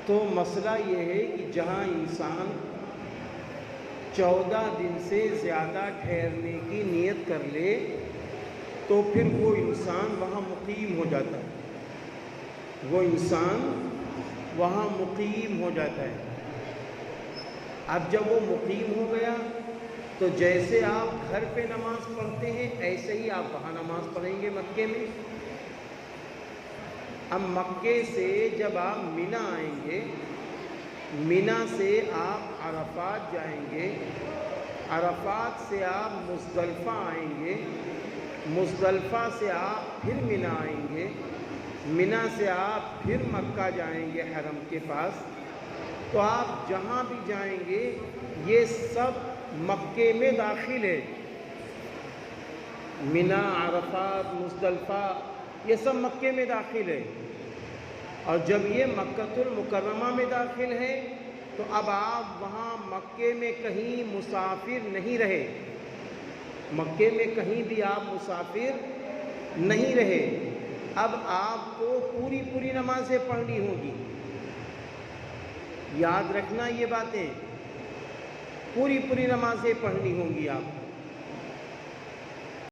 تو مسئلہ یہ ہے کہ جہاں انسان 14 دن سے زیادہ ٹھہرنے کی نیت کر لے تو پھر وہ انسان وہاں مقیم ہو جاتا ہے، وہ انسان وہاں مقیم ہو جاتا ہے۔ اب جب وہ مقیم ہو گیا تو جیسے آپ گھر پہ نماز پڑھتے ہیں ایسے ہی آپ وہاں نماز پڑھیں گے مکے میں۔ اب مکے سے جب آپ مینا آئیں گے، مینا سے آپ عرفات جائیں گے، عرفات سے آپ مزدلفہ آئیں گے، مزدلفہ سے آپ پھر مینا آئیں گے، مینا سے آپ پھر مکہ جائیں گے حرم کے پاس۔ تو آپ جہاں بھی جائیں گے یہ سب مکے میں داخل ہے، مینا، عرفات، مزدلفہ یہ سب مکے میں داخل ہے۔ اور جب یہ مکہ المکرمہ میں داخل ہے تو اب آپ وہاں مکے میں کہیں مسافر نہیں رہے، مکے میں کہیں بھی آپ مسافر نہیں رہے۔ اب آپ کو پوری نمازیں پڑھنی ہوگی، یاد رکھنا یہ باتیں، پوری نمازیں پڑھنی ہوں گی آپ۔